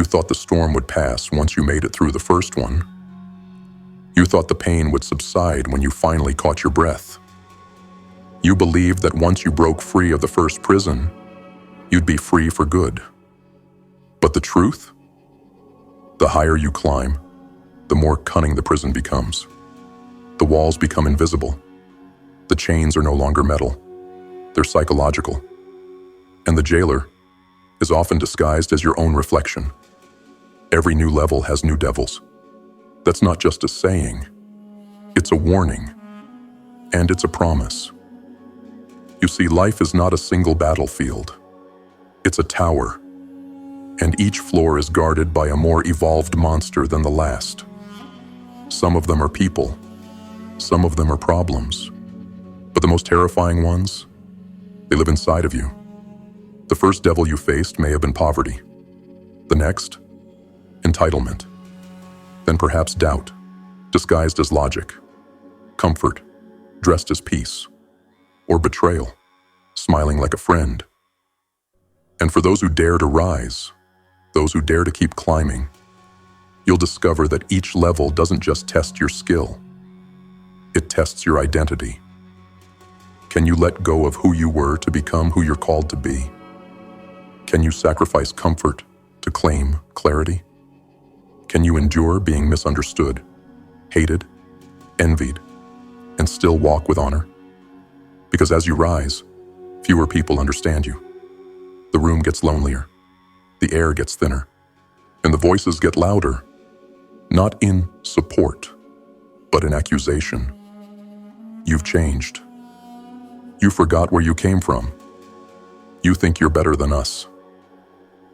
You thought the storm would pass once you made it through the first one. You thought the pain would subside when you finally caught your breath. You believed that once you broke free of the first prison, you'd be free for good. But the truth? The higher you climb, the more cunning the prison becomes. The walls become invisible. The chains are no longer metal. They're psychological. And the jailer is often disguised as your own reflection. Every new level has new devils. That's not just a saying. It's a warning. And it's a promise. You see, life is not a single battlefield. It's a tower. And each floor is guarded by a more evolved monster than the last. Some of them are people. Some of them are problems. But the most terrifying ones, they live inside of you. The first devil you faced may have been poverty. The next, entitlement. Then perhaps doubt, disguised as logic. Comfort, dressed as peace. Or betrayal, smiling like a friend. And for those who dare to rise, those who dare to keep climbing, you'll discover that each level doesn't just test your skill. It tests your identity. Can you let go of who you were to become who you're called to be? Can you sacrifice comfort to claim clarity? Can you endure being misunderstood, hated, envied, and still walk with honor? Because as you rise, fewer people understand you. The room gets lonelier, the air gets thinner, and the voices get louder, not in support, but in accusation. You've changed. You forgot where you came from. You think you're better than us.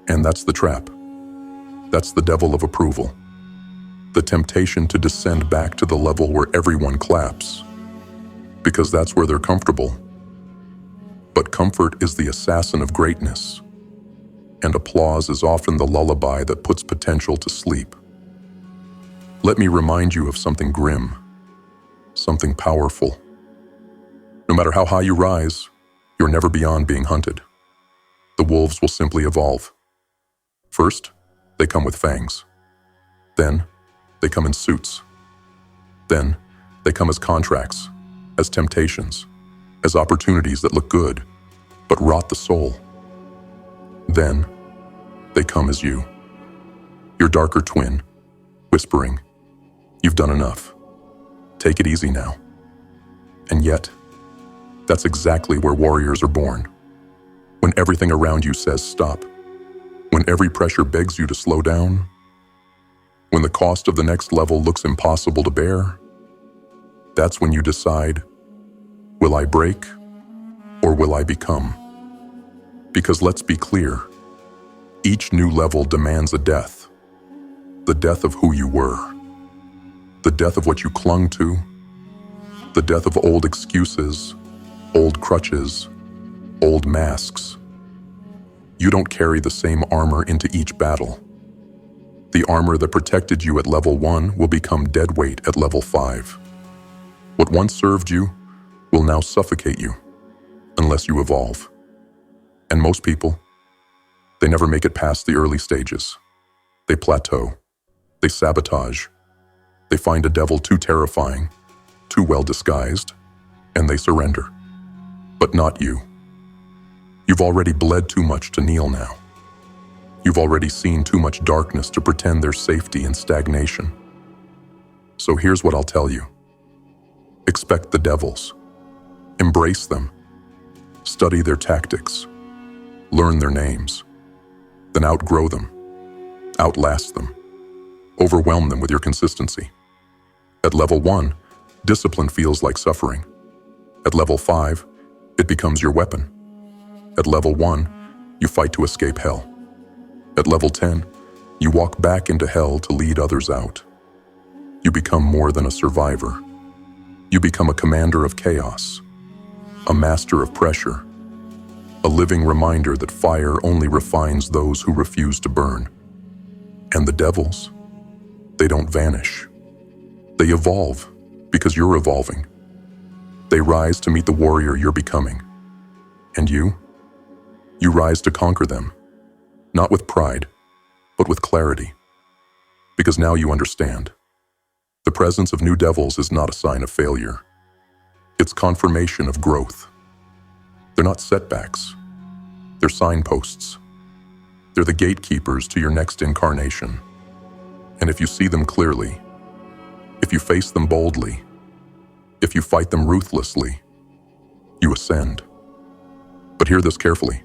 And that's the trap. That's the devil of approval. The temptation to descend back to the level where everyone claps. Because that's where they're comfortable. But comfort is the assassin of greatness. And applause is often the lullaby that puts potential to sleep. Let me remind you of something grim, something powerful. No matter how high you rise, you're never beyond being hunted. The wolves will simply evolve. First, they come with fangs. Then, they come in suits. Then, they come as contracts, as temptations, as opportunities that look good, but rot the soul. Then, they come as you, your darker twin, whispering, "You've done enough. Take it easy now." And yet, that's exactly where warriors are born. When everything around you says stop. When every pressure begs you to slow down. When the cost of the next level looks impossible to bear. That's when you decide, will I break or will I become? Because let's be clear, each new level demands a death. The death of who you were. The death of what you clung to. The death of old excuses, old crutches, old masks. You don't carry the same armor into each battle. The armor that protected you at level 1 will become dead weight at level 5. What once served you will now suffocate you, unless you evolve. And most people, they never make it past the early stages. They plateau. They sabotage. They find a devil too terrifying, too well disguised, and they surrender. But not you. You've already bled too much to kneel now. You've already seen too much darkness to pretend there's safety in stagnation. So here's what I'll tell you. Expect the devils. Embrace them. Study their tactics. Learn their names. Then outgrow them. Outlast them. Overwhelm them with your consistency. At level 1, discipline feels like suffering. At level 5, it becomes your weapon. At level 1, you fight to escape hell. At level 10, you walk back into hell to lead others out. You become more than a survivor. You become a commander of chaos, a master of pressure, a living reminder that fire only refines those who refuse to burn. And the devils, they don't vanish. They evolve because you're evolving. They rise to meet the warrior you're becoming. And you rise to conquer them, not with pride, but with clarity. Because now you understand. The presence of new devils is not a sign of failure. It's confirmation of growth. They're not setbacks. They're signposts. They're the gatekeepers to your next incarnation. And if you see them clearly, if you face them boldly, if you fight them ruthlessly, you ascend. But hear this carefully.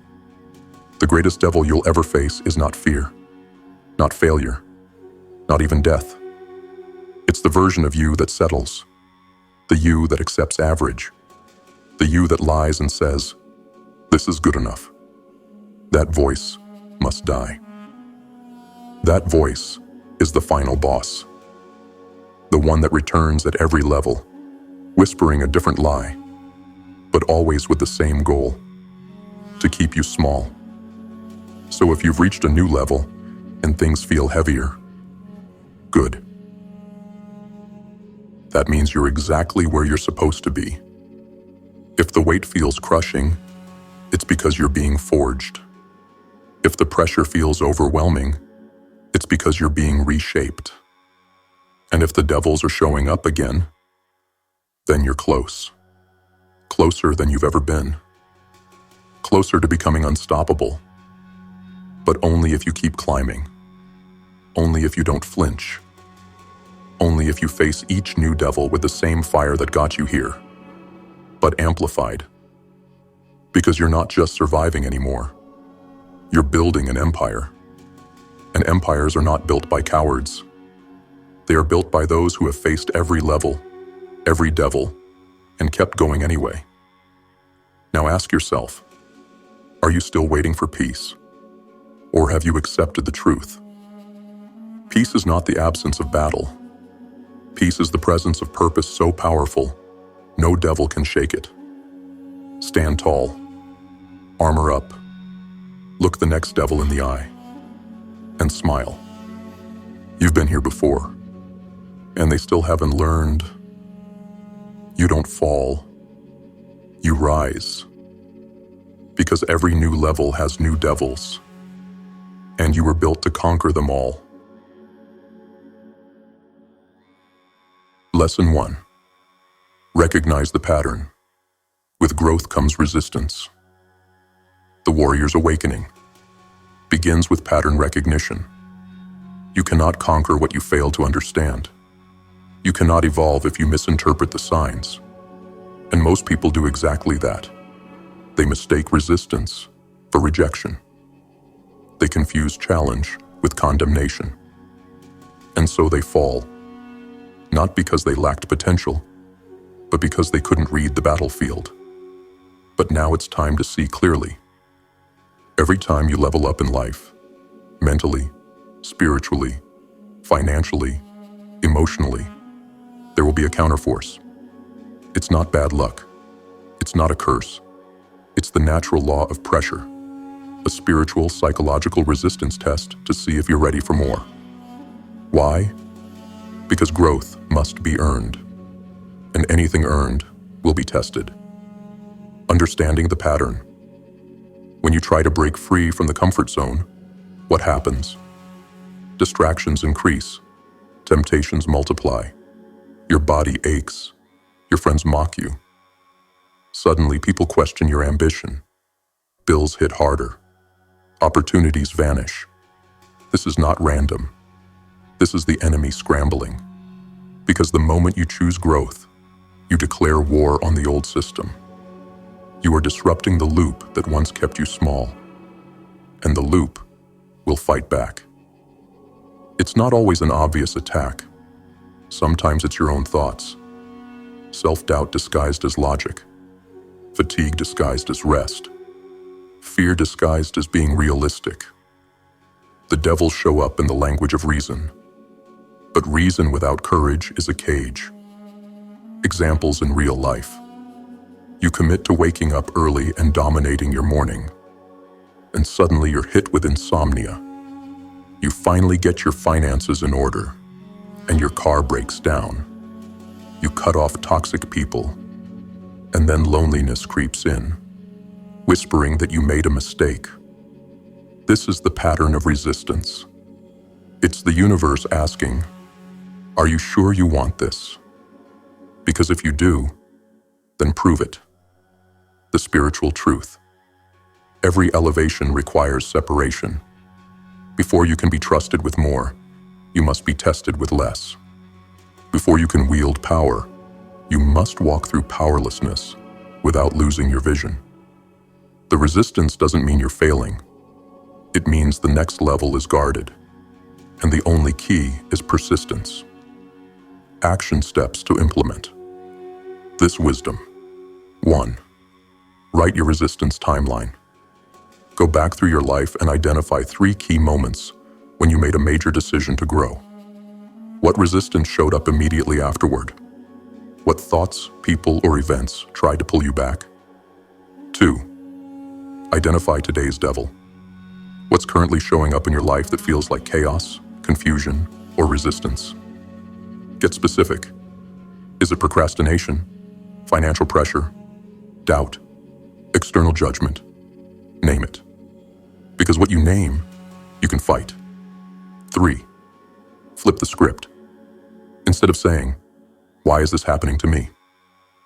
The greatest devil you'll ever face is not fear, not failure, not even death. It's the version of you that settles, the you that accepts average, the you that lies and says, "This is good enough." That voice must die. That voice is the final boss, the one that returns at every level, whispering a different lie, but always with the same goal, to keep you small. So if you've reached a new level and things feel heavier, good. That means you're exactly where you're supposed to be. If the weight feels crushing, it's because you're being forged. If the pressure feels overwhelming, it's because you're being reshaped. And if the devils are showing up again, then you're close. Closer than you've ever been. Closer to becoming unstoppable. But only if you keep climbing. Only if you don't flinch. Only if you face each new devil with the same fire that got you here, but amplified. Because you're not just surviving anymore. You're building an empire. And empires are not built by cowards. They are built by those who have faced every level, every devil, and kept going anyway. Now ask yourself, are you still waiting for peace? Or have you accepted the truth? Peace is not the absence of battle. Peace is the presence of purpose so powerful, no devil can shake it. Stand tall. Armor up. Look the next devil in the eye. And smile. You've been here before, and they still haven't learned. You don't fall. You rise. Because every new level has new devils, and you were built to conquer them all. Lesson 1. Recognize the pattern. With growth comes resistance. The warrior's awakening begins with pattern recognition. You cannot conquer what you fail to understand. You cannot evolve if you misinterpret the signs. And most people do exactly that. They mistake resistance for rejection. They confuse challenge with condemnation. And so they fall. Not because they lacked potential, but because they couldn't read the battlefield. But now it's time to see clearly. Every time you level up in life, mentally, spiritually, financially, emotionally, there will be a counterforce. It's not bad luck. It's not a curse. It's the natural law of pressure, a spiritual, psychological resistance test to see if you're ready for more. Why? Because growth must be earned, and anything earned will be tested. Understanding the pattern. When you try to break free from the comfort zone, what happens? Distractions increase, temptations multiply, your body aches, your friends mock you. Suddenly, people question your ambition. Bills hit harder. Opportunities vanish. This is not random. This is the enemy scrambling. Because the moment you choose growth, you declare war on the old system. You are disrupting the loop that once kept you small. And the loop will fight back. It's not always an obvious attack. Sometimes it's your own thoughts. Self-doubt disguised as logic. Fatigue disguised as rest. Fear disguised as being realistic. The devils show up in the language of reason. But reason without courage is a cage. Examples in real life. You commit to waking up early and dominating your morning. And suddenly you're hit with insomnia. You finally get your finances in order, and your car breaks down. You cut off toxic people, and then loneliness creeps in, whispering that you made a mistake. This is the pattern of resistance. It's the universe asking, are you sure you want this? Because if you do, then prove it. The spiritual truth. Every elevation requires separation. Before you can be trusted with more, you must be tested with less. Before you can wield power, you must walk through powerlessness without losing your vision. The resistance doesn't mean you're failing. It means the next level is guarded, and the only key is persistence. Action steps to implement this wisdom. 1. Write your resistance timeline. Go back through your life and identify 3 key moments when you made a major decision to grow. What resistance showed up immediately afterward? What thoughts, people, or events tried to pull you back? 2. Identify today's devil. What's currently showing up in your life that feels like chaos, confusion, or resistance? Get specific. Is it procrastination, financial pressure, doubt, external judgment? Name it. Because what you name, you can fight. 3. Flip the script. Instead of saying, why is this happening to me?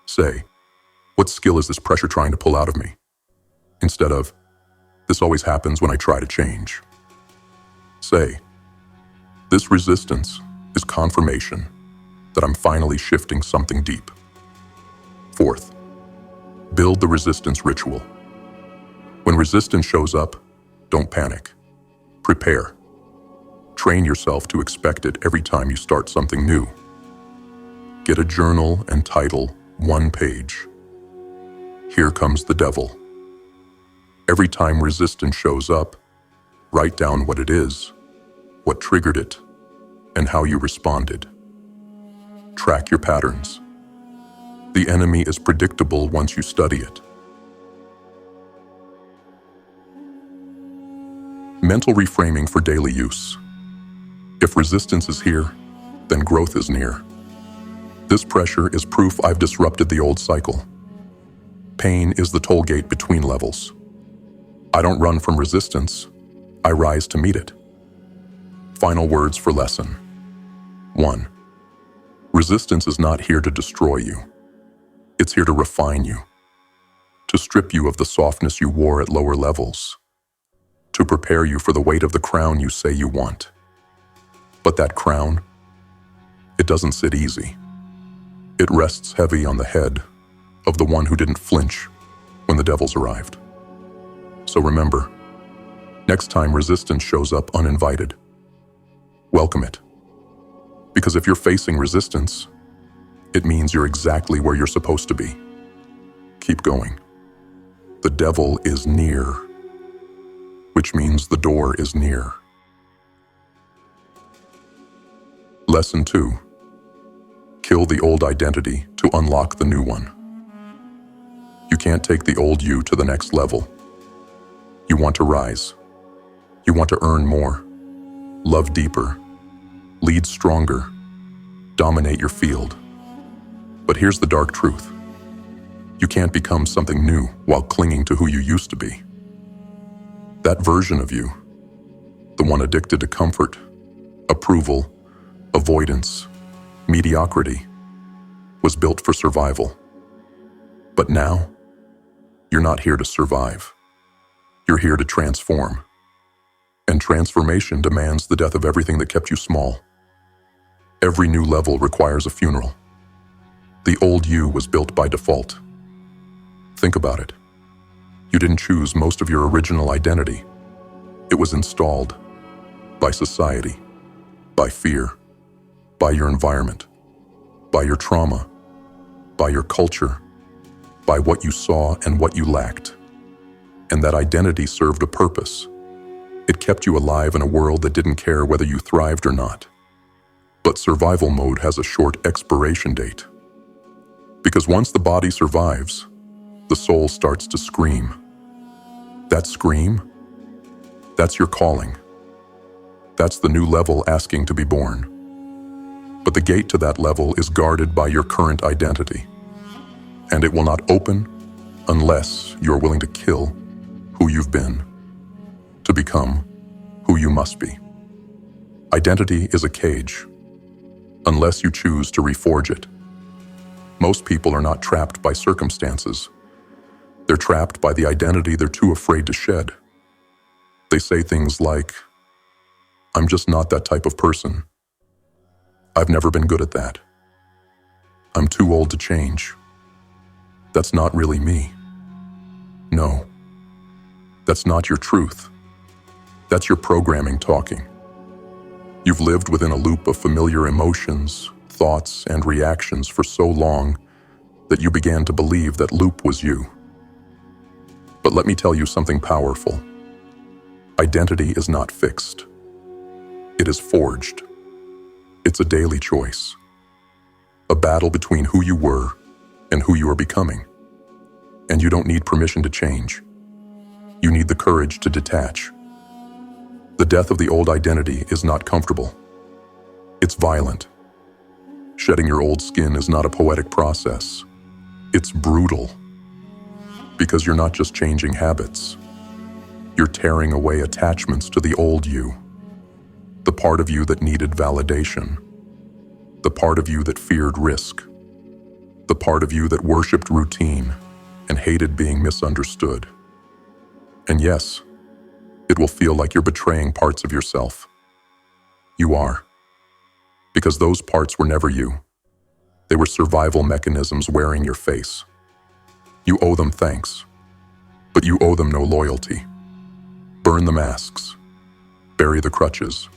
Say, what skill is this pressure trying to pull out of me? Instead of, this always happens when I try to change. Say, this resistance is confirmation that I'm finally shifting something deep. 4th, build the resistance ritual. When resistance shows up, don't panic. Prepare. Train yourself to expect it every time you start something new. Get a journal and title 1 page. Here comes the devil. Every time resistance shows up, write down what it is, what triggered it, and how you responded. Track your patterns. The enemy is predictable once you study it. Mental reframing for daily use. If resistance is here, then growth is near. This pressure is proof I've disrupted the old cycle. Pain is the toll gate between levels. I don't run from resistance, I rise to meet it. Final words for lesson. 1. Resistance is not here to destroy you. It's here to refine you, to strip you of the softness you wore at lower levels, to prepare you for the weight of the crown you say you want. But that crown, it doesn't sit easy. It rests heavy on the head of the one who didn't flinch when the devils arrived. So remember, next time resistance shows up uninvited, welcome it. Because if you're facing resistance, it means you're exactly where you're supposed to be. Keep going. The devil is near, which means the door is near. Lesson 2. Kill the old identity to unlock the new one. You can't take the old you to the next level. You want to rise. You want to earn more, love deeper, lead stronger, dominate your field. But here's the dark truth. You can't become something new while clinging to who you used to be. That version of you, the one addicted to comfort, approval, avoidance, mediocrity, was built for survival. But now, you're not here to survive. You're here to transform. And transformation demands the death of everything that kept you small. Every new level requires a funeral. The old you was built by default. Think about it. You didn't choose most of your original identity. It was installed by society, by fear, by your environment, by your trauma, by your culture, by what you saw and what you lacked. And that identity served a purpose. It kept you alive in a world that didn't care whether you thrived or not. But survival mode has a short expiration date. Because once the body survives, the soul starts to scream. That scream, that's your calling. That's the new level asking to be born. But the gate to that level is guarded by your current identity. And it will not open unless you're willing to kill who you've been to become who you must be. Identity is a cage, unless you choose to reforge it. Most people are not trapped by circumstances. They're trapped by the identity they're too afraid to shed. They say things like, "I'm just not that type of person. I've never been good at that. I'm too old to change. That's not really me." No, that's not your truth. That's your programming talking. You've lived within a loop of familiar emotions, thoughts, and reactions for so long that you began to believe that loop was you. But let me tell you something powerful. Identity is not fixed. It is forged. It's a daily choice. A battle between who you were and who you are becoming. And you don't need permission to change. You need the courage to detach. The death of the old identity is not comfortable. It's violent. Shedding your old skin is not a poetic process. It's brutal. Because you're not just changing habits. You're tearing away attachments to the old you. The part of you that needed validation. The part of you that feared risk. The part of you that worshipped routine and hated being misunderstood. And yes, it will feel like you're betraying parts of yourself. You are. Because those parts were never you. They were survival mechanisms wearing your face. You owe them thanks, but you owe them no loyalty. Burn the masks. Bury the crutches.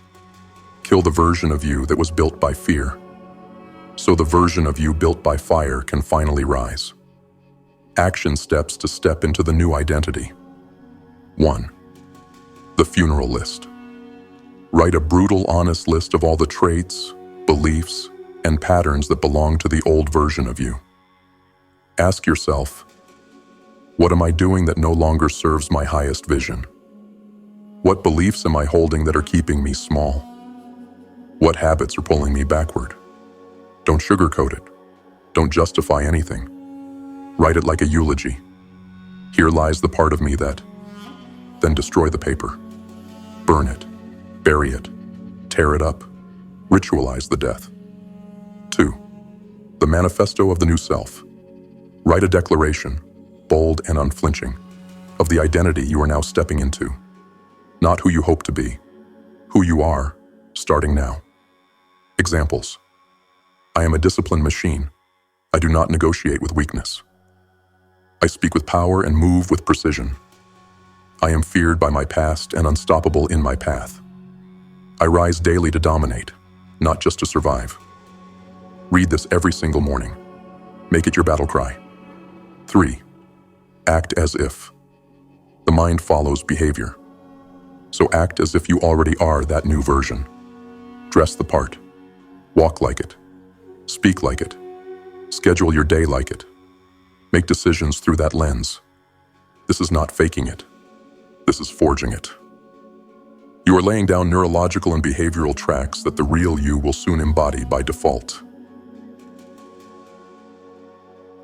Kill the version of you that was built by fear, so the version of you built by fire can finally rise. Action steps to step into the new identity. 1. The funeral list. Write a brutal, honest list of all the traits, beliefs, and patterns that belong to the old version of you. Ask yourself, what am I doing that no longer serves my highest vision? What beliefs am I holding that are keeping me small? What habits are pulling me backward? Don't sugarcoat it. Don't justify anything. Write it like a eulogy. Here lies the part of me that. Then destroy the paper. Burn it. Bury it. Tear it up. Ritualize the death. 2. The manifesto of the new self. Write a declaration, bold and unflinching, of the identity you are now stepping into. Not who you hope to be, who you are, starting now. Examples. I am a disciplined machine. I do not negotiate with weakness. I speak with power and move with precision. I am feared by my past and unstoppable in my path. I rise daily to dominate, not just to survive. Read this every single morning. Make it your battle cry. 3. Act as if. The mind follows behavior. So act as if you already are that new version. Dress the part. Walk like it. Speak like it. Schedule your day like it. Make decisions through that lens. This is not faking it. This is forging it. You are laying down neurological and behavioral tracks that the real you will soon embody by default.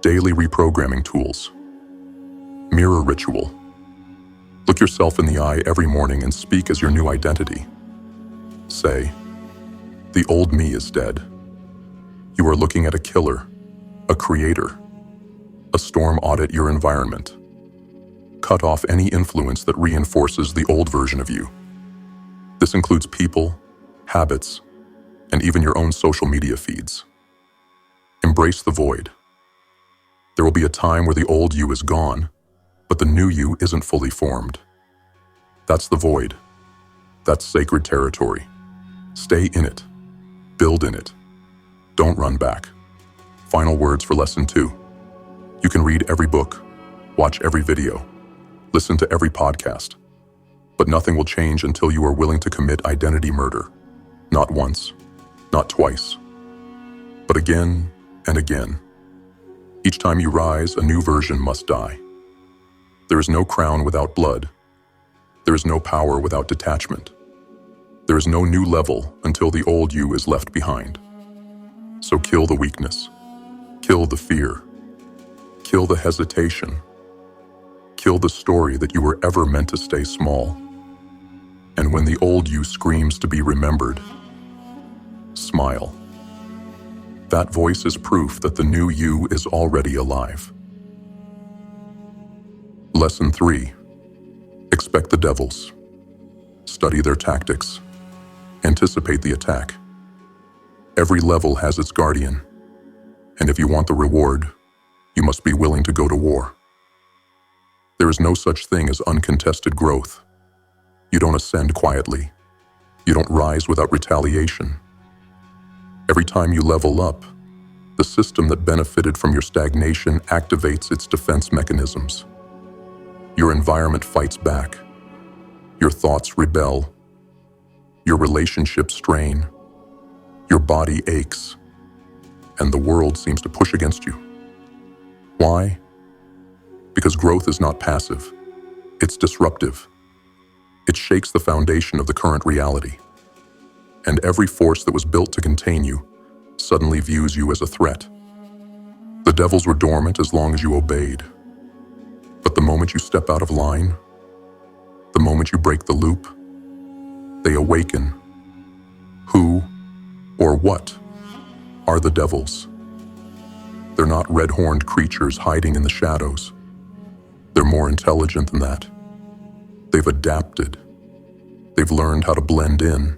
Daily reprogramming tools. Mirror ritual. Look yourself in the eye every morning and speak as your new identity. Say, the old me is dead. You are looking at a killer, a creator. A storm audit your environment. Cut off any influence that reinforces the old version of you. This includes people, habits, and even your own social media feeds. Embrace the void. There will be a time where the old you is gone, but the new you isn't fully formed. That's the void. That's sacred territory. Stay in it. Build in it. Don't run back. Final words for lesson 2. You can read every book, watch every video, listen to every podcast, but nothing will change until you are willing to commit identity murder. Not once, not twice, but again and again. Each time you rise, a new version must die. There is no crown without blood. There is no power without detachment. There is no new level until the old you is left behind. So kill the weakness. Kill the fear. Kill the hesitation. Kill the story that you were ever meant to stay small. And when the old you screams to be remembered, smile. That voice is proof that the new you is already alive. Lesson 3. Expect the devils. Study their tactics. Anticipate the attack. Every level has its guardian, and if you want the reward, you must be willing to go to war. There is no such thing as uncontested growth. You don't ascend quietly. You don't rise without retaliation. Every time you level up, the system that benefited from your stagnation activates its defense mechanisms. Your environment fights back. Your thoughts rebel. Your relationships strain. Your body aches. And the world seems to push against you. Why? Because growth is not passive. It's disruptive. It shakes the foundation of the current reality. And every force that was built to contain you suddenly views you as a threat. The devils were dormant as long as you obeyed. But the moment you step out of line, the moment you break the loop, they awaken. Who or what are the devils? They're not red-horned creatures hiding in the shadows. They're more intelligent than that. They've adapted. They've learned how to blend in.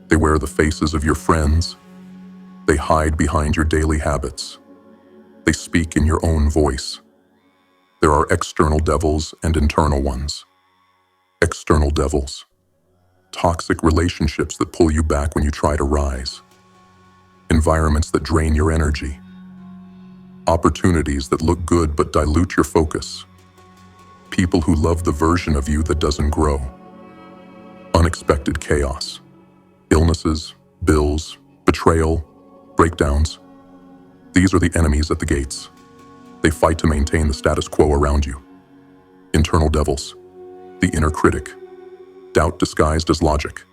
They wear the faces of your friends. They hide behind your daily habits. They speak in your own voice. There are external devils and internal ones. External devils. Toxic relationships that pull you back when you try to rise. Environments that drain your energy. Opportunities that look good but dilute your focus. People who love the version of you that doesn't grow. Unexpected chaos. Illnesses, bills, betrayal, breakdowns. These are the enemies at the gates. They fight to maintain the status quo around you. Internal devils. The inner critic. Doubt disguised as logic.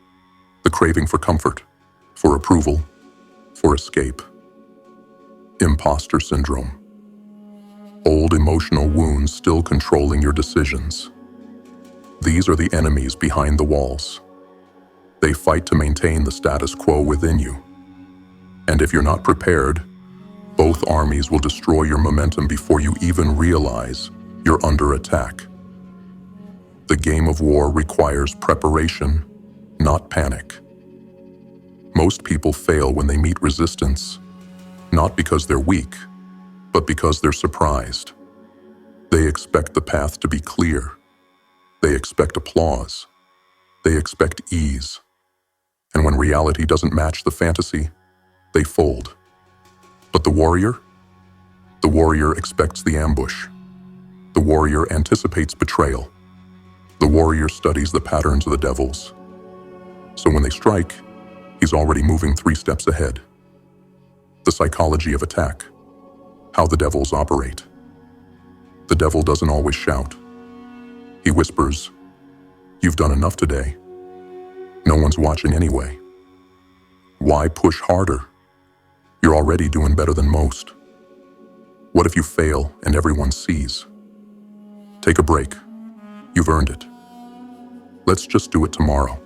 The craving for comfort, for approval, for escape. Imposter syndrome. Old emotional wounds still controlling your decisions. These are the enemies behind the walls. They fight to maintain the status quo within you. And if you're not prepared, both armies will destroy your momentum before you even realize you're under attack. The game of war requires preparation, not panic. Most people fail when they meet resistance, not because they're weak, but because they're surprised. They expect the path to be clear. They expect applause. They expect ease. And when reality doesn't match the fantasy, they fold. But the warrior? The warrior expects the ambush. The warrior anticipates betrayal. The warrior studies the patterns of the devils. So when they strike, he's already moving 3 steps ahead. The psychology of attack. How the devils operate. The devil doesn't always shout. He whispers, "You've done enough today. No one's watching anyway. Why push harder? You're already doing better than most. What if you fail and everyone sees? Take a break. You've earned it. Let's just do it tomorrow."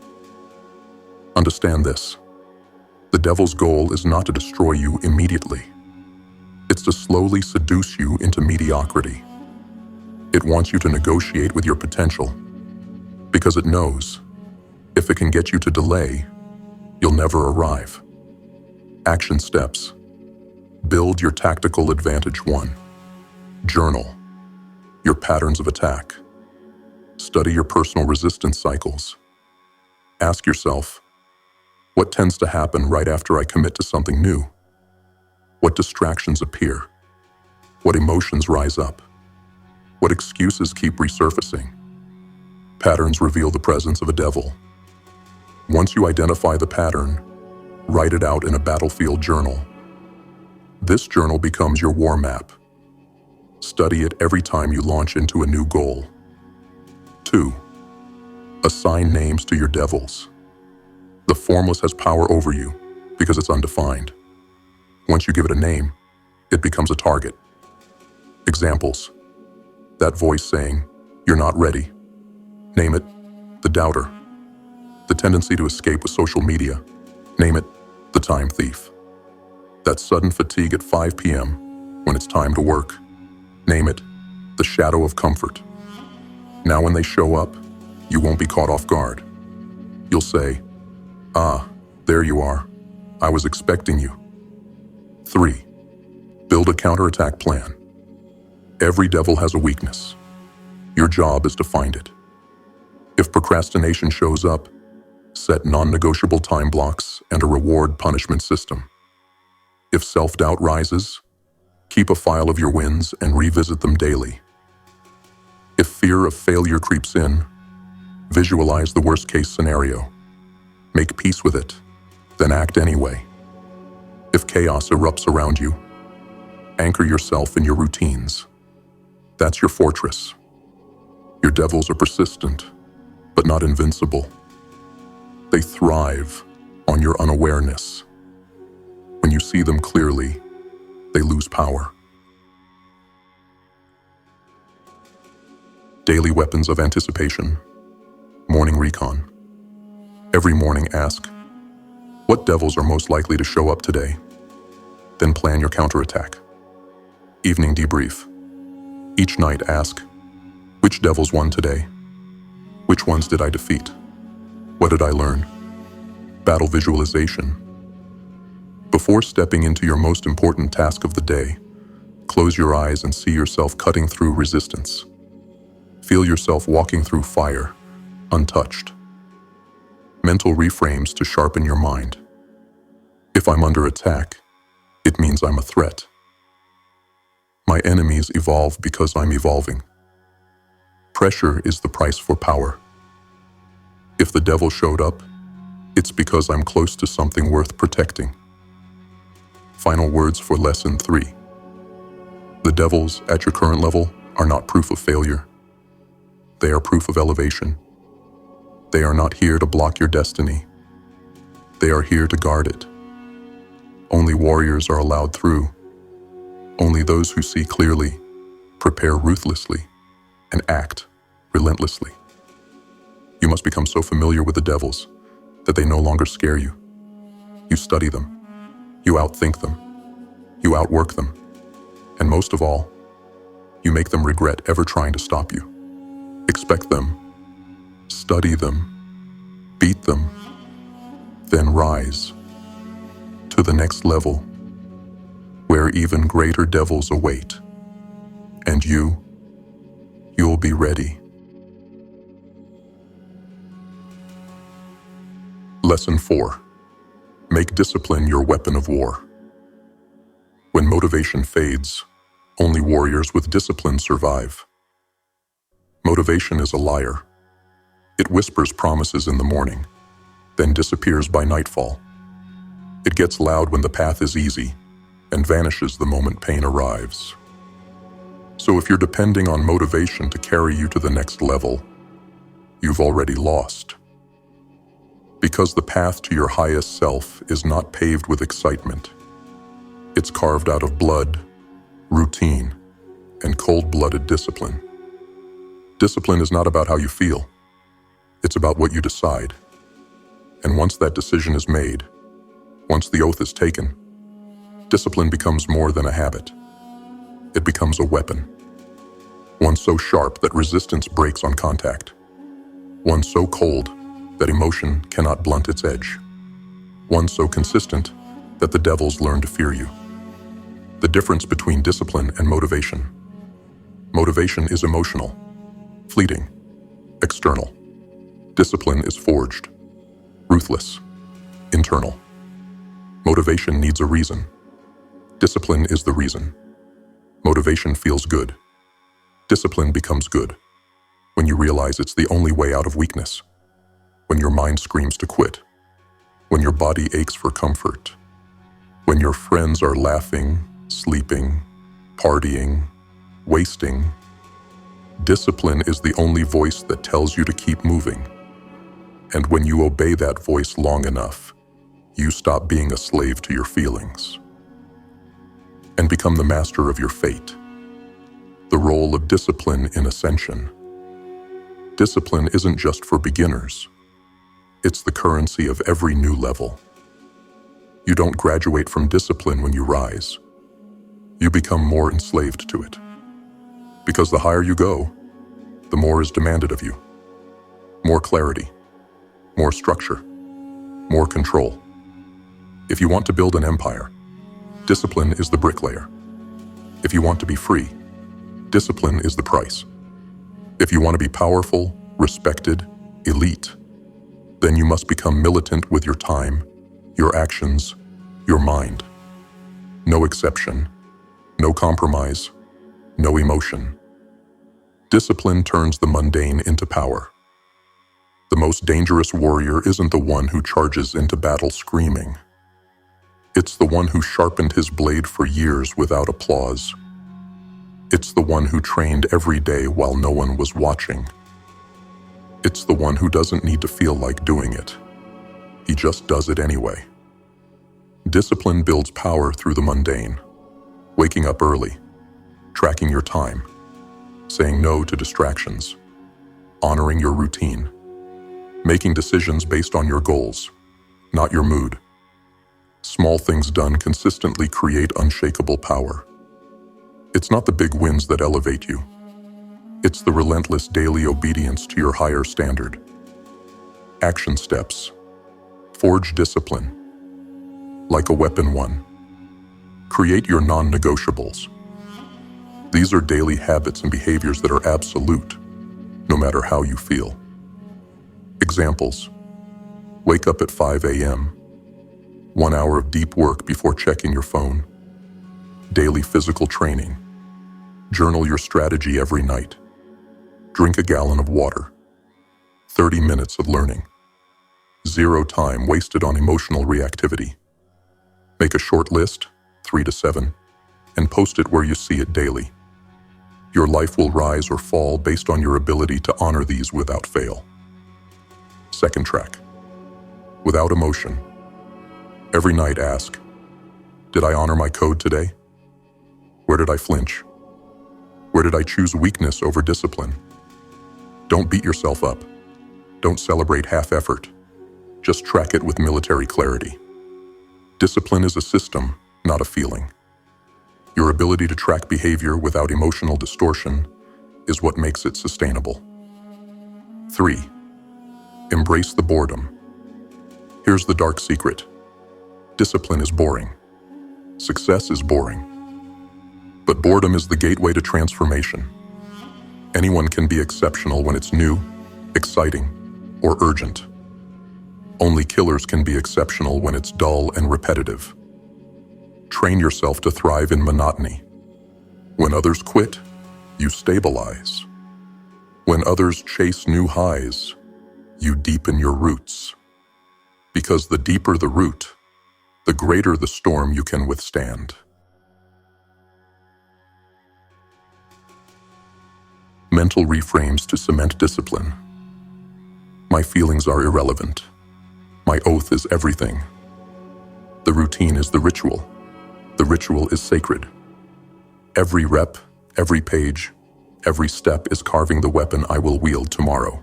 Understand this. The devil's goal is not to destroy you immediately. It's to slowly seduce you into mediocrity. It wants you to negotiate with your potential, because it knows if it can get you to delay, you'll never arrive. Action steps. Build your tactical advantage 1. Journal your patterns of attack. Study your personal resistance cycles. Ask yourself, what tends to happen right after I commit to something new? What distractions appear? What emotions rise up? What excuses keep resurfacing? Patterns reveal the presence of a devil. Once you identify the pattern, write it out in a battlefield journal. This journal becomes your war map. Study it every time you launch into a new goal. 2. Assign names to your devils. The formless has power over you because it's undefined. Once you give it a name, it becomes a target. Examples. That voice saying, "You're not ready." Name it, the doubter. The tendency to escape with social media. Name it, the time thief. That sudden fatigue at 5 p.m. when it's time to work. Name it, the shadow of comfort. Now when they show up, you won't be caught off guard. You'll say, "Ah, there you are. I was expecting you." 3. Build a counterattack plan. Every devil has a weakness. Your job is to find it. If procrastination shows up, set non-negotiable time blocks and a reward-punishment system. If self-doubt rises, keep a file of your wins and revisit them daily. If fear of failure creeps in, visualize the worst-case scenario. Make peace with it, then act anyway. If chaos erupts around you, anchor yourself in your routines. That's your fortress. Your devils are persistent, but not invincible. They thrive on your unawareness. When you see them clearly, they lose power. Daily weapons of anticipation. Morning recon. Every morning ask, what devils are most likely to show up today? Then plan your counterattack. Evening debrief. Each night ask, which devils won today? Which ones did I defeat? What did I learn? Battle visualization. Before stepping into your most important task of the day, close your eyes and see yourself cutting through resistance. Feel yourself walking through fire, untouched. Mental reframes to sharpen your mind. If I'm under attack, it means I'm a threat. My enemies evolve because I'm evolving. Pressure is the price for power. If the devil showed up, it's because I'm close to something worth protecting. Final words for lesson 3. The devils at your current level are not proof of failure. They are proof of elevation. They are not here to block your destiny. They are here to guard it. Only warriors are allowed through. Only those who see clearly, prepare ruthlessly, and act relentlessly. You must become so familiar with the devils that they no longer scare you. You study them. You outthink them. You outwork them. And most of all, you make them regret ever trying to stop you. Expect them. Study them. Beat them. Then rise to the next level, where even greater devils await. And you'll be ready. Lesson 4. Make discipline your weapon of war. When motivation fades, only warriors with discipline survive. Motivation is a liar. It whispers promises in the morning, then disappears by nightfall. It gets loud when the path is easy, and vanishes the moment pain arrives. So if you're depending on motivation to carry you to the next level, you've already lost. Because the path to your highest self is not paved with excitement. It's carved out of blood, routine, and cold-blooded discipline. Discipline is not about how you feel. It's about what you decide. And once that decision is made, once the oath is taken, discipline becomes more than a habit. It becomes a weapon. One so sharp that resistance breaks on contact. One so cold that emotion cannot blunt its edge. One so consistent that the devils learn to fear you. The difference between discipline and motivation. Motivation is emotional, fleeting, external. Discipline is forged, ruthless, internal. Motivation needs a reason. Discipline is the reason. Motivation feels good. Discipline becomes good when you realize it's the only way out of weakness. When your mind screams to quit. When your body aches for comfort. When your friends are laughing, sleeping, partying, wasting. Discipline is the only voice that tells you to keep moving. And when you obey that voice long enough, you stop being a slave to your feelings and become the master of your fate. The role of discipline in ascension. Discipline isn't just for beginners. It's the currency of every new level. You don't graduate from discipline when you rise. You become more enslaved to it. Because the higher you go, the more is demanded of you. More clarity, more structure, more control. If you want to build an empire, discipline is the bricklayer. If you want to be free, discipline is the price. If you want to be powerful, respected, elite, then you must become militant with your time, your actions, your mind. No exception, no compromise, no emotion. Discipline turns the mundane into power. The most dangerous warrior isn't the one who charges into battle screaming. It's the one who sharpened his blade for years without applause. It's the one who trained every day while no one was watching. It's the one who doesn't need to feel like doing it. He just does it anyway. Discipline builds power through the mundane. Waking up early, tracking your time, saying no to distractions, honoring your routine, making decisions based on your goals, not your mood. Small things done consistently create unshakable power. It's not the big wins that elevate you. It's the relentless daily obedience to your higher standard. Action steps. Forge discipline. Like a weapon 1. Create your non-negotiables. These are daily habits and behaviors that are absolute, no matter how you feel. Examples. Wake up at 5 a.m. 1 hour of deep work before checking your phone. Daily physical training. Journal your strategy every night. Drink a gallon of water. 30 minutes of learning. 0 time wasted on emotional reactivity. Make a short list, 3 to 7, and post it where you see it daily. Your life will rise or fall based on your ability to honor these without fail. Second track. Without emotion. Every night ask, did I honor my code today? Where did I flinch? Where did I choose weakness over discipline? Don't beat yourself up. Don't celebrate half effort. Just track it with military clarity. Discipline is a system, not a feeling. Your ability to track behavior without emotional distortion is what makes it sustainable. 3. Embrace the boredom. Here's the dark secret. Discipline is boring. Success is boring. But boredom is the gateway to transformation. Anyone can be exceptional when it's new, exciting, or urgent. Only killers can be exceptional when it's dull and repetitive. Train yourself to thrive in monotony. When others quit, you stabilize. When others chase new highs, you deepen your roots. Because the deeper the root, the greater the storm you can withstand. Mental reframes to cement discipline. My feelings are irrelevant. My oath is everything. The routine is the ritual. The ritual is sacred. Every rep, every page, every step is carving the weapon I will wield tomorrow.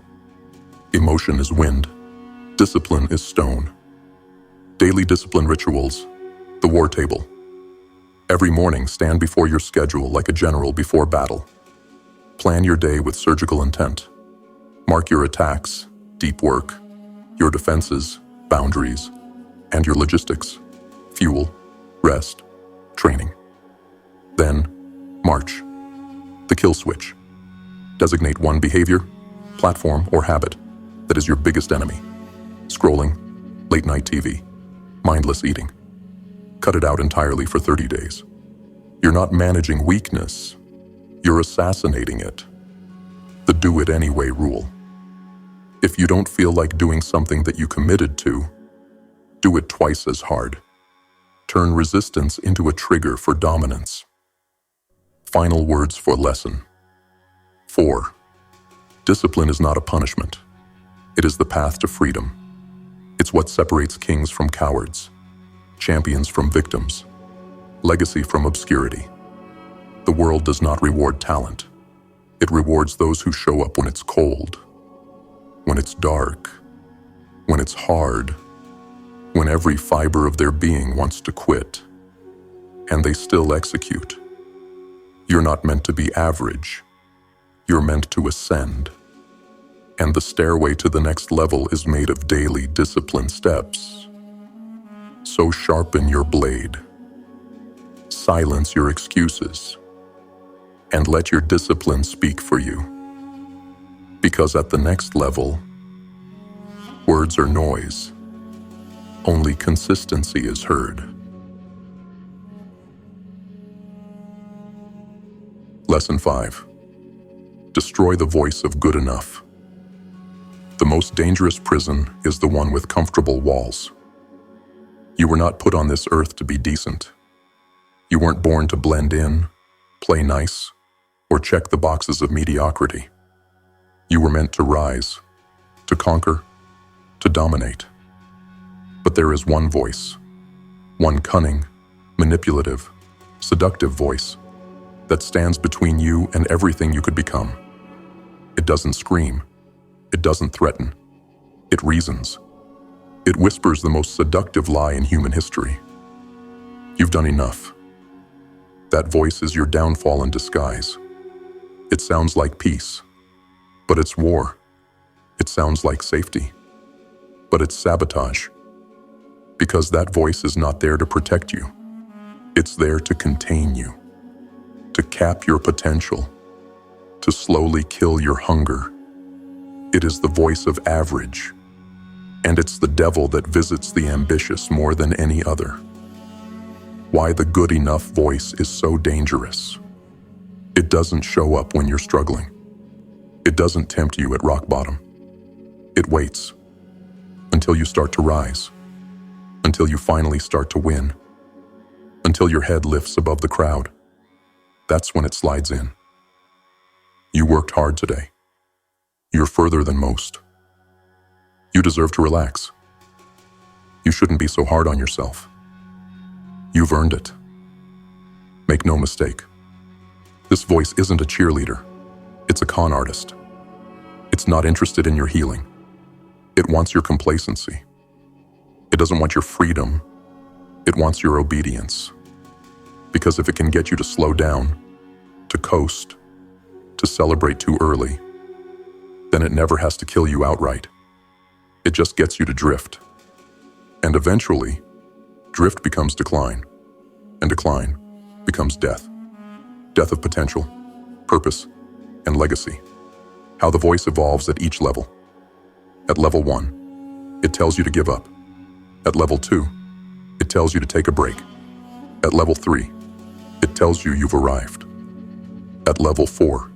Emotion is wind. Discipline is stone. Daily discipline rituals. The war table. Every morning, stand before your schedule like a general before battle. Plan your day with surgical intent. Mark your attacks, deep work, your defenses, boundaries, and your logistics, fuel, rest, training. Then, march. The kill switch. Designate one behavior, platform, or habit that is your biggest enemy. Scrolling, late-night TV, mindless eating. Cut it out entirely for 30 days. You're not managing weakness. You're assassinating it. The do it anyway rule. If you don't feel like doing something that you committed to, do it twice as hard. Turn resistance into a trigger for dominance. Final words for lesson. 4. Discipline is not a punishment. It is the path to freedom. It's what separates kings from cowards, champions from victims, legacy from obscurity. The world does not reward talent. It rewards those who show up when it's cold, when it's dark, when it's hard, when every fiber of their being wants to quit, and they still execute. You're not meant to be average. You're meant to ascend. And the stairway to the next level is made of daily discipline steps. So sharpen your blade. Silence your excuses. And let your discipline speak for you. Because at the next level, words are noise. Only consistency is heard. Lesson 5. Destroy the voice of good enough. The most dangerous prison is the one with comfortable walls. You were not put on this earth to be decent. You weren't born to blend in, play nice, or check the boxes of mediocrity. You were meant to rise, to conquer, to dominate. But there is one voice, one cunning, manipulative, seductive voice that stands between you and everything you could become. It doesn't scream. It doesn't threaten. It reasons. It whispers the most seductive lie in human history. You've done enough. That voice is your downfall in disguise. It sounds like peace, but it's war. It sounds like safety, but it's sabotage. Because that voice is not there to protect you. It's there to contain you, to cap your potential, to slowly kill your hunger. It is the voice of average, and it's the devil that visits the ambitious more than any other. Why the good enough voice is so dangerous. It doesn't show up when you're struggling. It doesn't tempt you at rock bottom. It waits until you start to rise, until you finally start to win, until your head lifts above the crowd. That's when it slides in. You worked hard today. You're further than most. You deserve to relax. You shouldn't be so hard on yourself. You've earned it. Make no mistake. This voice isn't a cheerleader. It's a con artist. It's not interested in your healing. It wants your complacency. It doesn't want your freedom. It wants your obedience. Because if it can get you to slow down, to coast, to celebrate too early, then it never has to kill you outright. It just gets you to drift. And eventually, drift becomes decline, and decline becomes death. Death of potential, purpose, and legacy. How the voice evolves at each level. At level 1, it tells you to give up. At level 2, it tells you to take a break. At level 3, it tells you you've arrived. At level 4,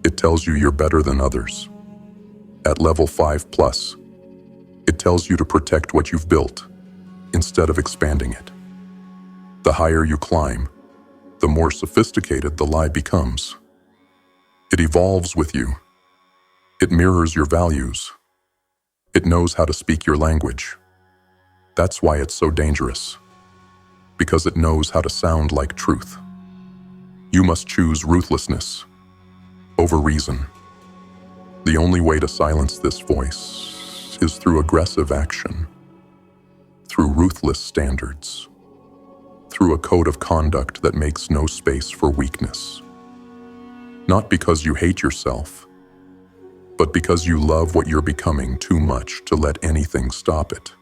it tells you you're better than others. At level 5+, it tells you to protect what you've built instead of expanding it. The higher you climb, the more sophisticated the lie becomes. It evolves with you. It mirrors your values. It knows how to speak your language. That's why it's so dangerous. Because it knows how to sound like truth. You must choose ruthlessness over reason. The only way to silence this voice is through aggressive action, through ruthless standards, through a code of conduct that makes no space for weakness. Not because you hate yourself, but because you love what you're becoming too much to let anything stop it.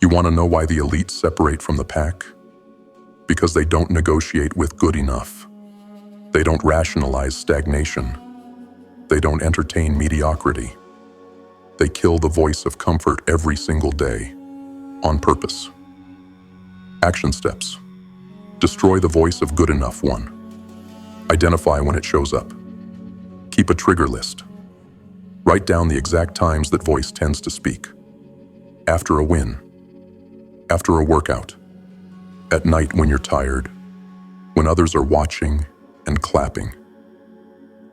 You want to know why the elites separate from the pack? Because they don't negotiate with good enough. They don't rationalize stagnation. They don't entertain mediocrity. They kill the voice of comfort every single day, on purpose. Action steps. Destroy the voice of good enough 1. Identify when it shows up. Keep a trigger list. Write down the exact times that voice tends to speak. After a win. After a workout. At night when you're tired. When others are watching and clapping.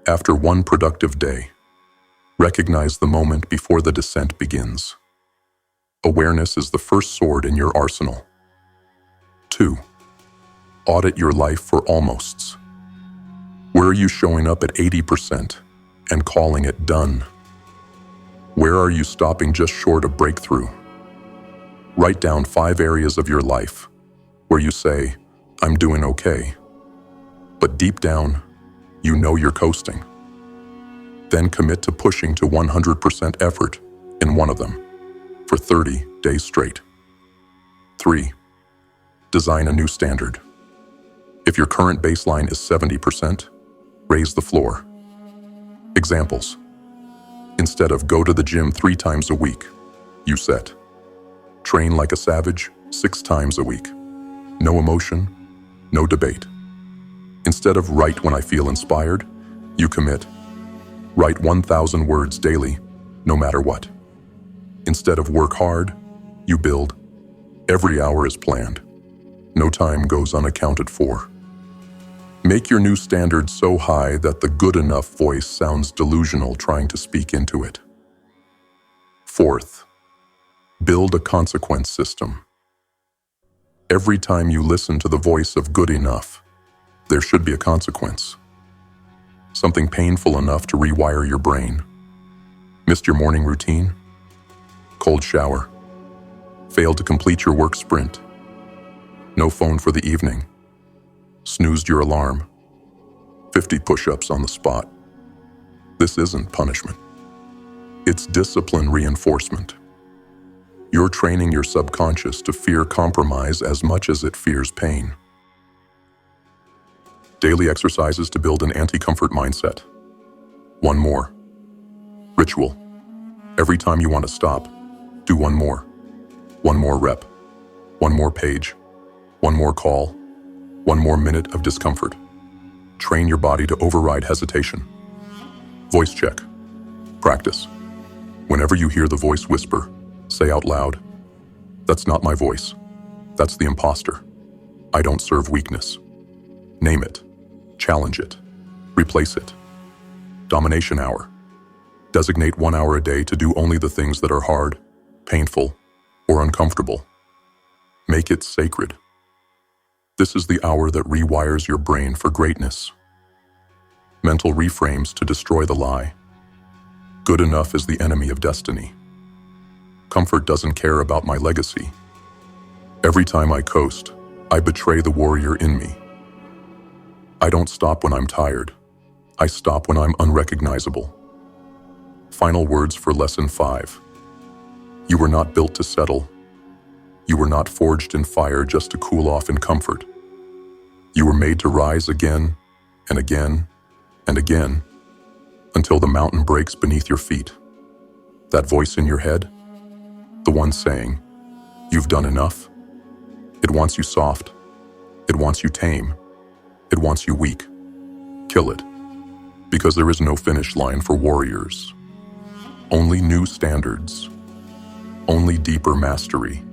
After one productive day. Recognize the moment before the descent begins. Awareness is the first sword in your arsenal. 2. Audit your life for almosts. Where are you showing up at 80% and calling it done? Where are you stopping just short of breakthrough? Write down 5 areas of your life where you say, I'm doing okay. But deep down, you know you're coasting. Then commit to pushing to 100% effort in one of them for 30 days straight. 3. Design a new standard. If your current baseline is 70%, raise the floor. Examples. Instead of go to the gym 3 times a week, you set train like a savage 6 times a week. No emotion, no debate. Instead of write when I feel inspired, you commit write 1,000 words daily, no matter what. Instead of work hard, you build. Every hour is planned. No time goes unaccounted for. Make your new standard so high that the good enough voice sounds delusional trying to speak into it. 4th, build a consequence system. Every time you listen to the voice of good enough, there should be a consequence. Something painful enough to rewire your brain. Missed your morning routine? Cold shower. Failed to complete your work sprint. No phone for the evening. Snoozed your alarm. 50 push-ups on the spot. This isn't punishment. It's discipline reinforcement. You're training your subconscious to fear compromise as much as it fears pain. Daily exercises to build an anti-comfort mindset. 1 more. Ritual. Every time you want to stop, do 1 more. 1 more rep. 1 more page. 1 more call. 1 more minute of discomfort. Train your body to override hesitation. Voice check. Practice. Whenever you hear the voice whisper, say out loud, "That's not my voice. That's the imposter. I don't serve weakness." Name it. Challenge it. Replace it. Domination hour. Designate 1 hour a day to do only the things that are hard, painful, or uncomfortable. Make it sacred. This is the hour that rewires your brain for greatness. Mental reframes to destroy the lie. Good enough is the enemy of destiny. Comfort doesn't care about my legacy. Every time I coast, I betray the warrior in me. I don't stop when I'm tired. I stop when I'm unrecognizable. Final words for Lesson 5. You were not built to settle. You were not forged in fire just to cool off in comfort. You were made to rise again and again and again until the mountain breaks beneath your feet. That voice in your head, the one saying, "You've done enough," it wants you soft. It wants you tame. It wants you weak. Kill it, because there is no finish line for warriors. Only new standards. Only deeper mastery.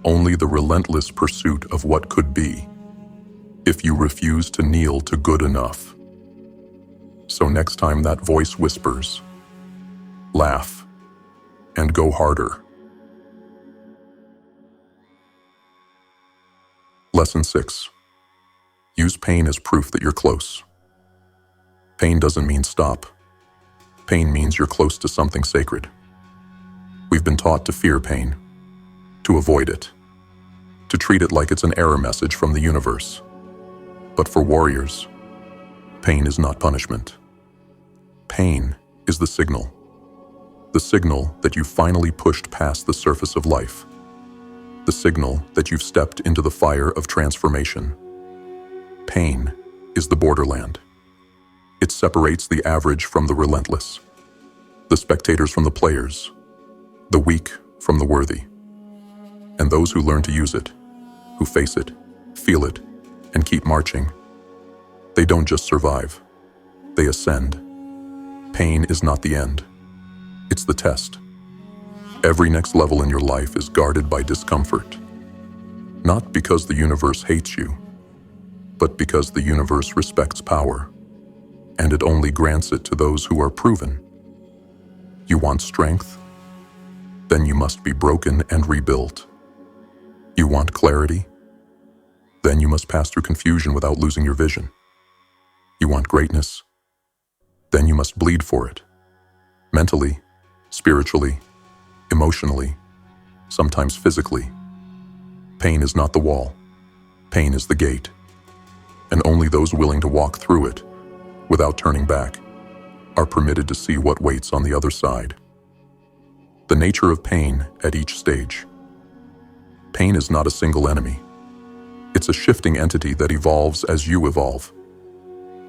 Only the relentless pursuit of what could be, if you refuse to kneel to good enough. So next time that voice whispers, laugh and go harder. Lesson 6. Use pain as proof that you're close. Pain doesn't mean stop. Pain means you're close to something sacred. We've been taught to fear pain, to avoid it, to treat it like it's an error message from the universe. But for warriors, pain is not punishment. Pain is the signal that you finally pushed past the surface of life, the signal that you've stepped into the fire of transformation. Pain is the borderland. It separates the average from the relentless, the spectators from the players, the weak from the worthy. And those who learn to use it, who face it, feel it, and keep marching, they don't just survive, they ascend. Pain is not the end. It's the test. Every next level in your life is guarded by discomfort. Not because the universe hates you, but because the universe respects power, and it only grants it to those who are proven. You want strength? Then you must be broken and rebuilt. You want clarity? Then you must pass through confusion without losing your vision. You want greatness? Then you must bleed for it. Mentally, spiritually, emotionally, sometimes physically. Pain is not the wall. Pain is the gate. And only those willing to walk through it, without turning back, are permitted to see what waits on the other side. The nature of pain at each stage. Pain is not a single enemy. It's a shifting entity that evolves as you evolve.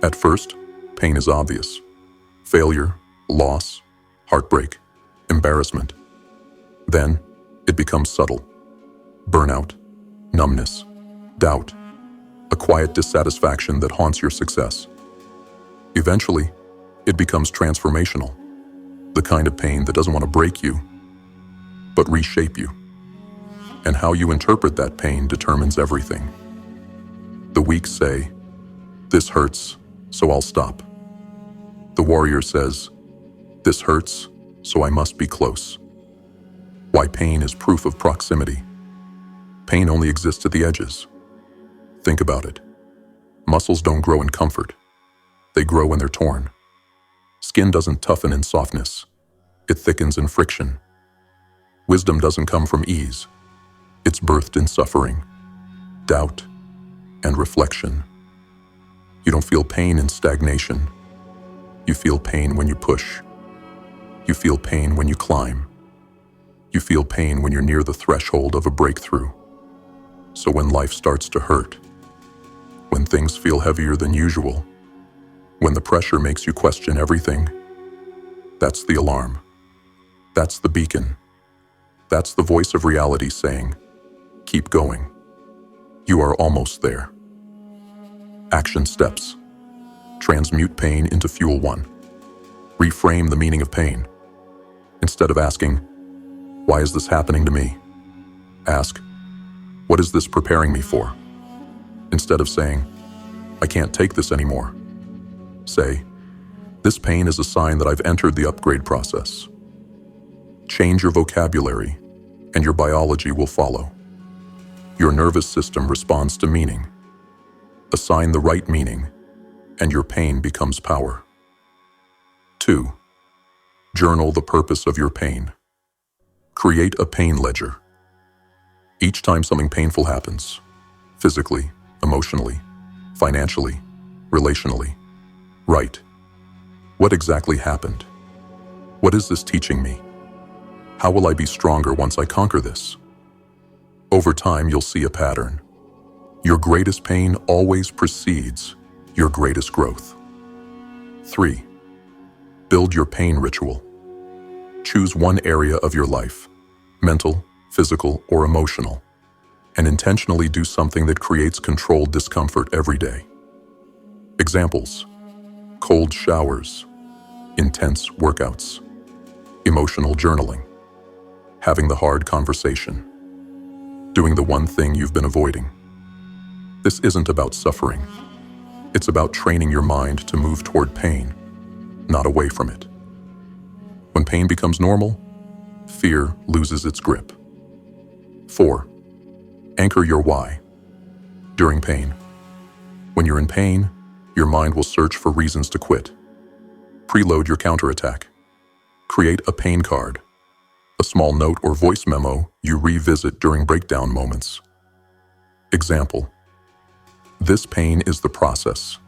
At first, pain is obvious. Failure, loss, heartbreak, embarrassment. Then, it becomes subtle. Burnout, numbness, doubt, a quiet dissatisfaction that haunts your success. Eventually, it becomes transformational, the kind of pain that doesn't want to break you, but reshape you. And how you interpret that pain determines everything. The weak say, "This hurts, so I'll stop." The warrior says, "This hurts, so I must be close." Why pain is proof of proximity. Pain only exists at the edges. Think about it. Muscles don't grow in comfort. They grow when they're torn. Skin doesn't toughen in softness. It thickens in friction. Wisdom doesn't come from ease. It's birthed in suffering, doubt, and reflection. You don't feel pain in stagnation. You feel pain when you push. You feel pain when you climb. You feel pain when you're near the threshold of a breakthrough. So when life starts to hurt, when things feel heavier than usual, when the pressure makes you question everything, that's the alarm. That's the beacon. That's the voice of reality saying, "Keep going. You are almost there." Action steps. Transmute pain into fuel 1. Reframe the meaning of pain. Instead of asking, "Why is this happening to me?" ask, "What is this preparing me for?" Instead of saying, "I can't take this anymore," say, "This pain is a sign that I've entered the upgrade process." Change your vocabulary, and your biology will follow. Your nervous system responds to meaning. Assign the right meaning, and your pain becomes power. 2. Journal the purpose of your pain. Create a pain ledger. Each time something painful happens, physically, emotionally, financially, relationally, write, "What exactly happened? What is this teaching me? How will I be stronger once I conquer this?" Over time, you'll see a pattern. Your greatest pain always precedes your greatest growth. 3. Build your pain ritual. Choose one area of your life, mental, physical, or emotional, and intentionally do something that creates controlled discomfort every day. Examples: cold showers, intense workouts, emotional journaling, having the hard conversation, doing the one thing you've been avoiding. This isn't about suffering. It's about training your mind to move toward pain, not away from it. When pain becomes normal, fear loses its grip. 4. Anchor your why. During pain. When you're in pain, your mind will search for reasons to quit. Preload your counterattack. Create a pain card, a small note or voice memo you revisit during breakdown moments. Example: "This pain is the process.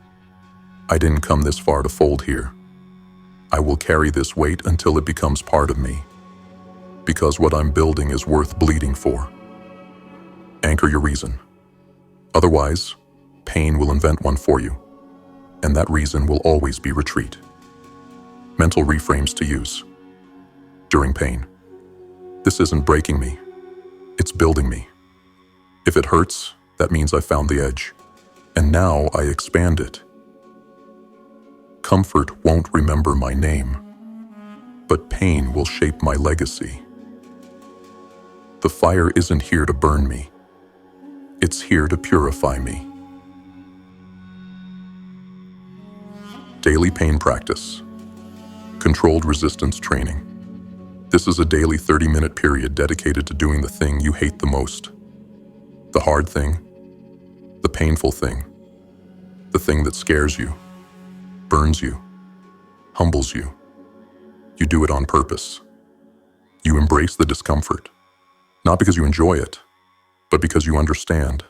I didn't come this far to fold here. I will carry this weight until it becomes part of me, because what I'm building is worth bleeding for." Anchor your reason. Otherwise, pain will invent one for you, and that reason will always be retreat. Mental reframes to use. During pain. This isn't breaking me. It's building me. If it hurts, that means I found the edge, and now I expand it. Comfort won't remember my name, but pain will shape my legacy. The fire isn't here to burn me. It's here to purify me. Daily pain practice. Controlled resistance training. This is a daily 30-minute period dedicated to doing the thing you hate the most. The hard thing, the painful thing, the thing that scares you, burns you, humbles you. You do it on purpose, You embrace the discomfort, not because you enjoy it, but because you understand.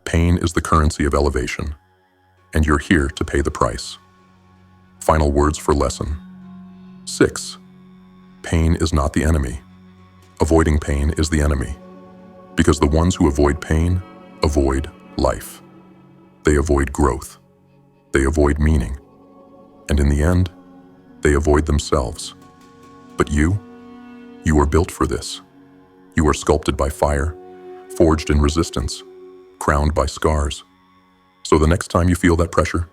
Pain is the currency of elevation, and you're here to pay the price. Final words for lesson 6. Pain is not the enemy. Avoiding pain is the enemy, because the ones who avoid pain avoid life. They avoid growth. They avoid meaning. And in the end, they avoid themselves. But you are built for this. You are sculpted by fire, forged in resistance, crowned by scars. So the next time you feel that pressure,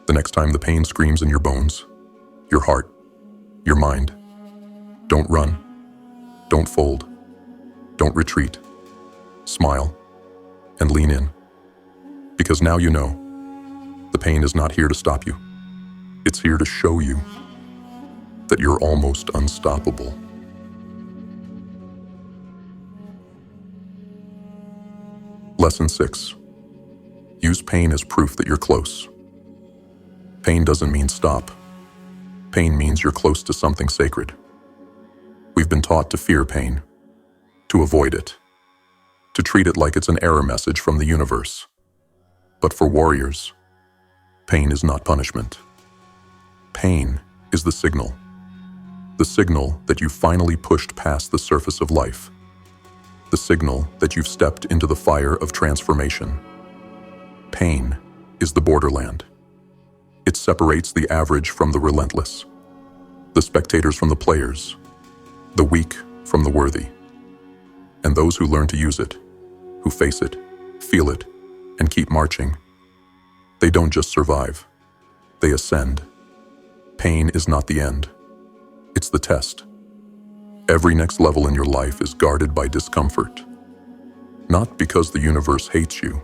the next time the pain screams in your bones, your heart, your mind, don't run, don't fold, don't retreat. Smile and lean in. Because now you know, the pain is not here to stop you. It's here to show you that you're almost unstoppable. Lesson 6. Use pain as proof that you're close. Pain doesn't mean stop. Pain means you're close to something sacred. We've been taught to fear pain, to avoid it, to treat it like it's an error message from the universe. But for warriors, pain is not punishment. Pain is the signal that you've finally pushed past the surface of life, the signal that you've stepped into the fire of transformation. Pain is the borderland. It separates the average from the relentless, the spectators from the players, the weak from the worthy. And those who learn to use it, who face it, feel it, and keep marching, they don't just survive, they ascend. Pain is not the end. It's the test. Every next level in your life is guarded by discomfort. Not because the universe hates you,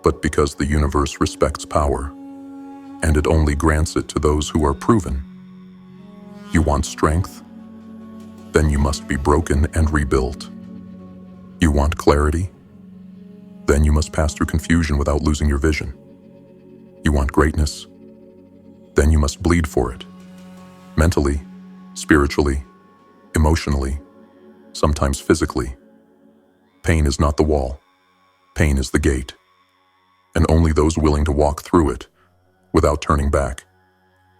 but because the universe respects power, and it only grants it to those who are proven. You want strength? Then you must be broken and rebuilt. You want clarity? Then you must pass through confusion without losing your vision. You want greatness? Then you must bleed for it. Mentally, spiritually, emotionally, sometimes physically. Pain is not the wall. Pain is the gate. And only those willing to walk through it, without turning back,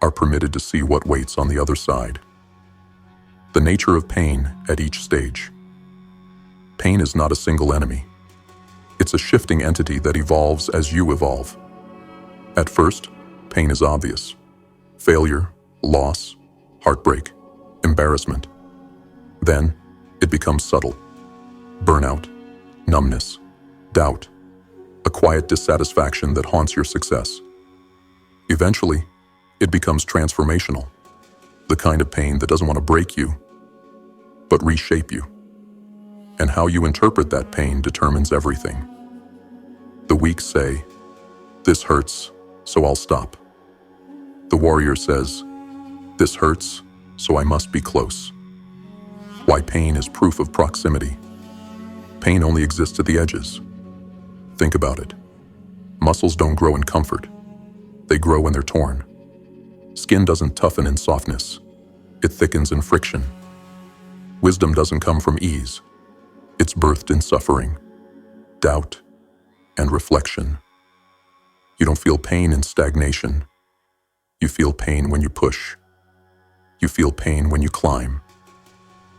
are permitted to see what waits on the other side. The nature of pain at each stage. Pain is not a single enemy. It's a shifting entity that evolves as you evolve. At first, pain is obvious. Failure, loss, heartbreak, embarrassment. Then, it becomes subtle. Burnout, numbness, doubt, a quiet dissatisfaction that haunts your success. Eventually, it becomes transformational, the kind of pain that doesn't want to break you, but reshape you. And how you interpret that pain determines everything. The weak say, "This hurts, so I'll stop." The warrior says, "This hurts, so I must be close." Why pain is proof of proximity. Pain only exists at the edges. Think about it. Muscles don't grow in comfort. They grow when they're torn. Skin doesn't toughen in softness. It thickens in friction. Wisdom doesn't come from ease. It's birthed in suffering, doubt, and reflection. You don't feel pain in stagnation. You feel pain when you push. You feel pain when you climb.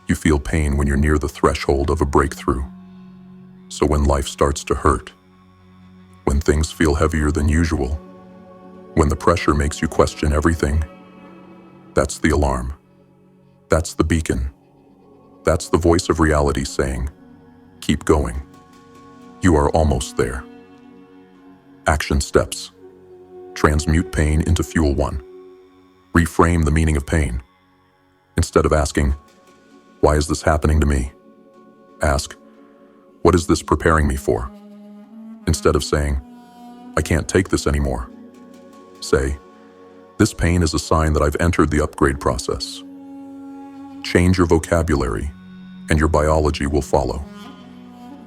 You feel pain when you're near the threshold of a breakthrough. So when life starts to hurt, when things feel heavier than usual, when the pressure makes you question everything, that's the alarm. That's the beacon. That's the voice of reality saying, "Keep going. You are almost there." Action steps. Transmute pain into fuel 1. Reframe the meaning of pain. Instead of asking, "Why is this happening to me?" Ask, "What is this preparing me for?" Instead of saying, "I can't take this anymore," say, "This pain is a sign that I've entered the upgrade process." Change your vocabulary, and your biology will follow.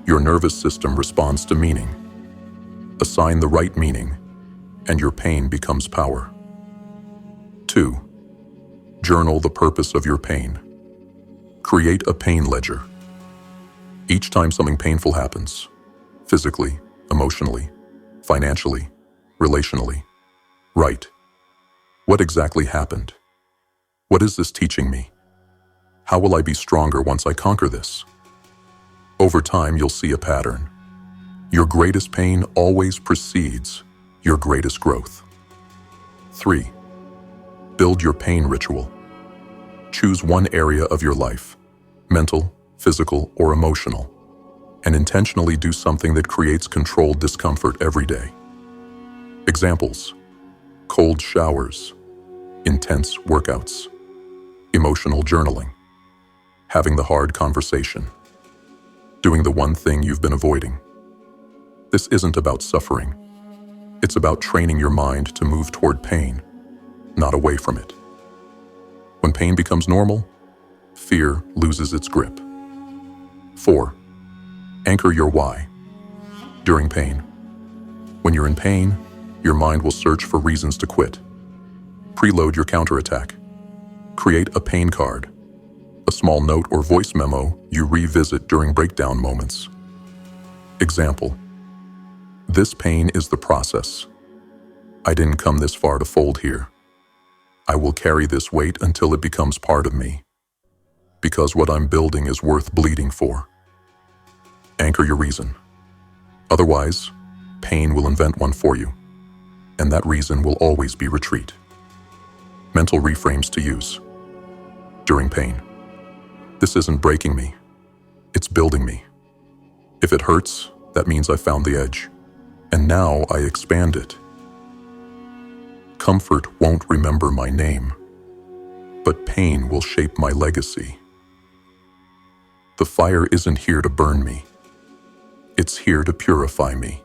Your nervous system responds to meaning. Assign the right meaning, and your pain becomes power. 2. Journal the purpose of your pain. Create a pain ledger. Each time something painful happens, physically, emotionally, financially, relationally, write, what exactly happened? What is this teaching me? How will I be stronger once I conquer this? Over time, you'll see a pattern. Your greatest pain always precedes your greatest growth. 3. Build your pain ritual. Choose one area of your life, mental, physical, or emotional, and intentionally do something that creates controlled discomfort every day. Examples: cold showers, intense workouts, emotional journaling, having the hard conversation, doing the one thing you've been avoiding. This isn't about suffering. It's about training your mind to move toward pain, not away from it. When pain becomes normal, fear loses its grip. 4. Anchor your why. During pain. When you're in pain, your mind will search for reasons to quit. Preload your counterattack. Create a pain card, a small note or voice memo you revisit during breakdown moments. Example: this pain is the process. I didn't come this far to fold here. I will carry this weight until it becomes part of me, because what I'm building is worth bleeding for. Anchor your reason. Otherwise, pain will invent one for you, and that reason will always be retreat. Mental reframes to use. During pain. This isn't breaking me. It's building me. If it hurts, that means I found the edge, and now I expand it. Comfort won't remember my name, but pain will shape my legacy. The fire isn't here to burn me. It's here to purify me.